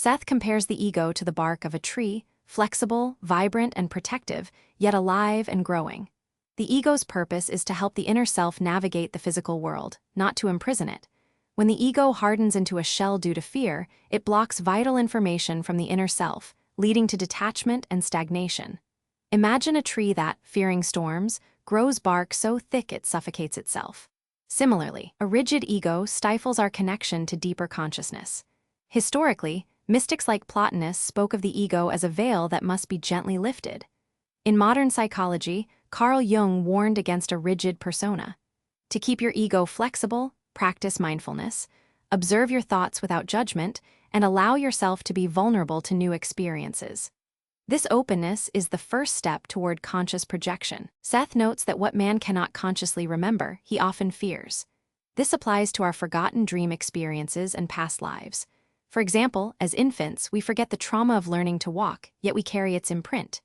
Seth compares the ego to the bark of a tree, flexible, vibrant, and protective, yet alive and growing. The ego's purpose is to help the inner self navigate the physical world, not to imprison it. When the ego hardens into a shell due to fear, it blocks vital information from the inner self, leading to detachment and stagnation. Imagine a tree that, fearing storms, grows bark so thick it suffocates itself. Similarly, a rigid ego stifles our connection to deeper consciousness. Historically, mystics like Plotinus spoke of the ego as a veil that must be gently lifted. In modern psychology, Carl Jung warned against a rigid persona. To keep your ego flexible, practice mindfulness, observe your thoughts without judgment, and allow yourself to be vulnerable to new experiences. This openness is the first step toward conscious projection. Seth notes that what man cannot consciously remember, he often fears. This applies to our forgotten dream experiences and past lives. For example, as infants, we forget the trauma of learning to walk, yet we carry its imprint.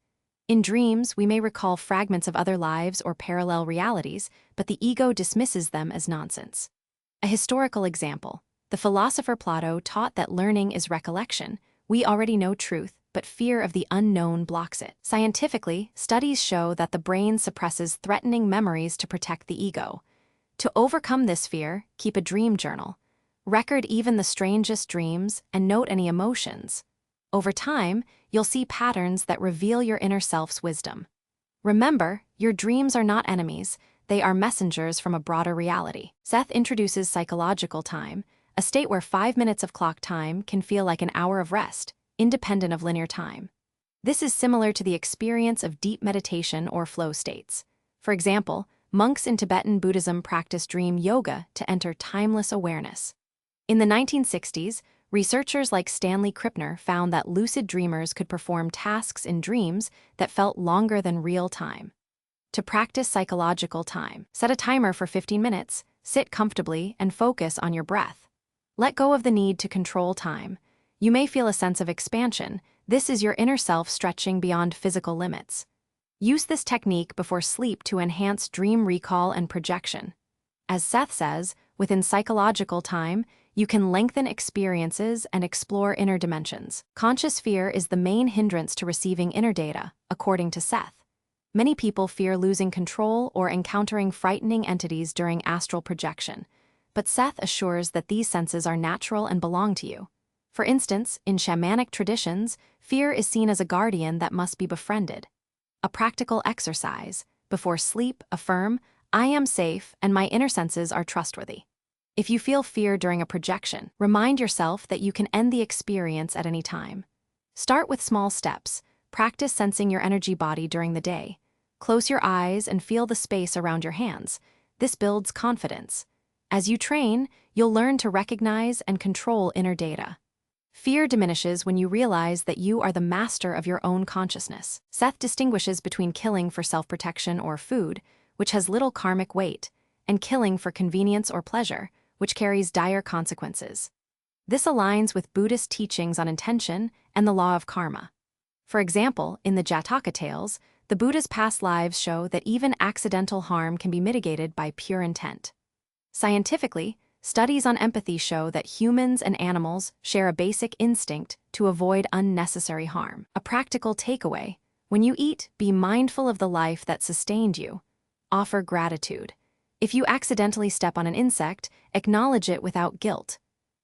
In dreams, we may recall fragments of other lives or parallel realities, but the ego dismisses them as nonsense. A historical example: the philosopher Plato taught that learning is recollection. We already know truth, but fear of the unknown blocks it. Scientifically, studies show that the brain suppresses threatening memories to protect the ego. To overcome this fear, keep a dream journal. Record even the strangest dreams and note any emotions. Over time, you'll see patterns that reveal your inner self's wisdom. Remember, your dreams are not enemies, they are messengers from a broader reality. Seth introduces psychological time, a state where 5 minutes of clock time can feel like an hour of rest, independent of linear time. This is similar to the experience of deep meditation or flow states. For example, monks in Tibetan Buddhism practice dream yoga to enter timeless awareness. In the 1960s, researchers like Stanley Krippner found that lucid dreamers could perform tasks in dreams that felt longer than real time. To practice psychological time, set a timer for 15 minutes, sit comfortably, and focus on your breath. Let go of the need to control time. You may feel a sense of expansion. This is your inner self stretching beyond physical limits. Use this technique before sleep to enhance dream recall and projection. As Seth says, within psychological time, you can lengthen experiences and explore inner dimensions. Conscious fear is the main hindrance to receiving inner data, according to Seth. Many people fear losing control or encountering frightening entities during astral projection, but Seth assures that these senses are natural and belong to you. For instance, in shamanic traditions, fear is seen as a guardian that must be befriended. A practical exercise: before sleep, affirm, "I am safe and my inner senses are trustworthy." If you feel fear during a projection, remind yourself that you can end the experience at any time. Start with small steps. Practice sensing your energy body during the day. Close your eyes and feel the space around your hands. This builds confidence. As you train, you'll learn to recognize and control inner data. Fear diminishes when you realize that you are the master of your own consciousness. Seth distinguishes between killing for self-protection or food, which has little karmic weight, and killing for convenience or pleasure, which carries dire consequences. This aligns with Buddhist teachings on intention and the law of karma. For example, in the Jataka tales, the Buddha's past lives show that even accidental harm can be mitigated by pure intent. Scientifically, studies on empathy show that humans and animals share a basic instinct to avoid unnecessary harm. A practical takeaway: when you eat, be mindful of the life that sustained you. Offer gratitude. If you accidentally step on an insect, acknowledge it without guilt.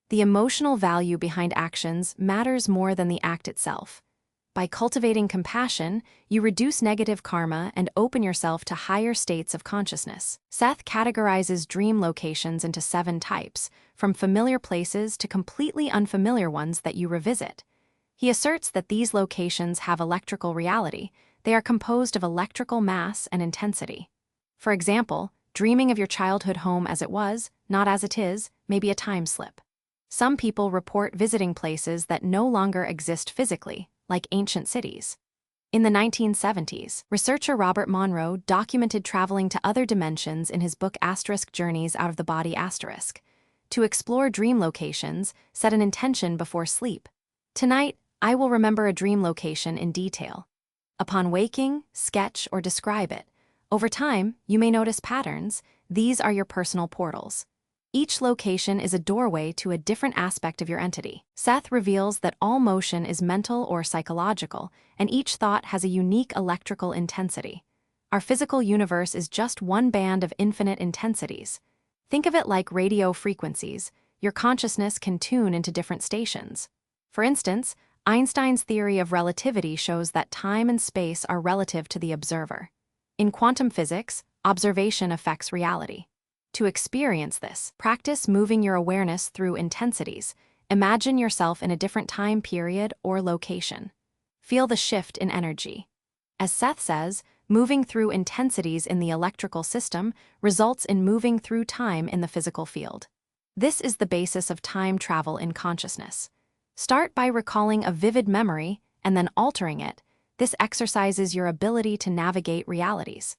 The emotional value behind actions matters more than the act itself. By cultivating compassion, you reduce negative karma and open yourself to higher states of consciousness. Seth categorizes dream locations into 7 types, from familiar places to completely unfamiliar ones that you revisit. He asserts that these locations have electrical reality. They are composed of electrical mass and intensity. For example, dreaming of your childhood home as it was, not as it is, may be a time slip. Some people report visiting places that no longer exist physically, like ancient cities. In the 1970s, researcher Robert Monroe documented traveling to other dimensions in his book Journeys Out of the Body. To explore dream locations, set an intention before sleep. Tonight, I will remember a dream location in detail. Upon waking, sketch or describe it. Over time, you may notice patterns. These are your personal portals. Each location is a doorway to a different aspect of your entity. Seth reveals that all motion is mental or psychological, and each thought has a unique electrical intensity. Our physical universe is just one band of infinite intensities. Think of it like radio frequencies. Your consciousness can tune into different stations. For instance, Einstein's theory of relativity shows that time and space are relative to the observer. In quantum physics, observation affects reality. To experience this, practice moving your awareness through intensities. Imagine yourself in a different time period or location. Feel the shift in energy. As Seth says, moving through intensities in the electrical system results in moving through time in the physical field. This is the basis of time travel in consciousness. Start by recalling a vivid memory and then altering it. This exercises your ability to navigate realities.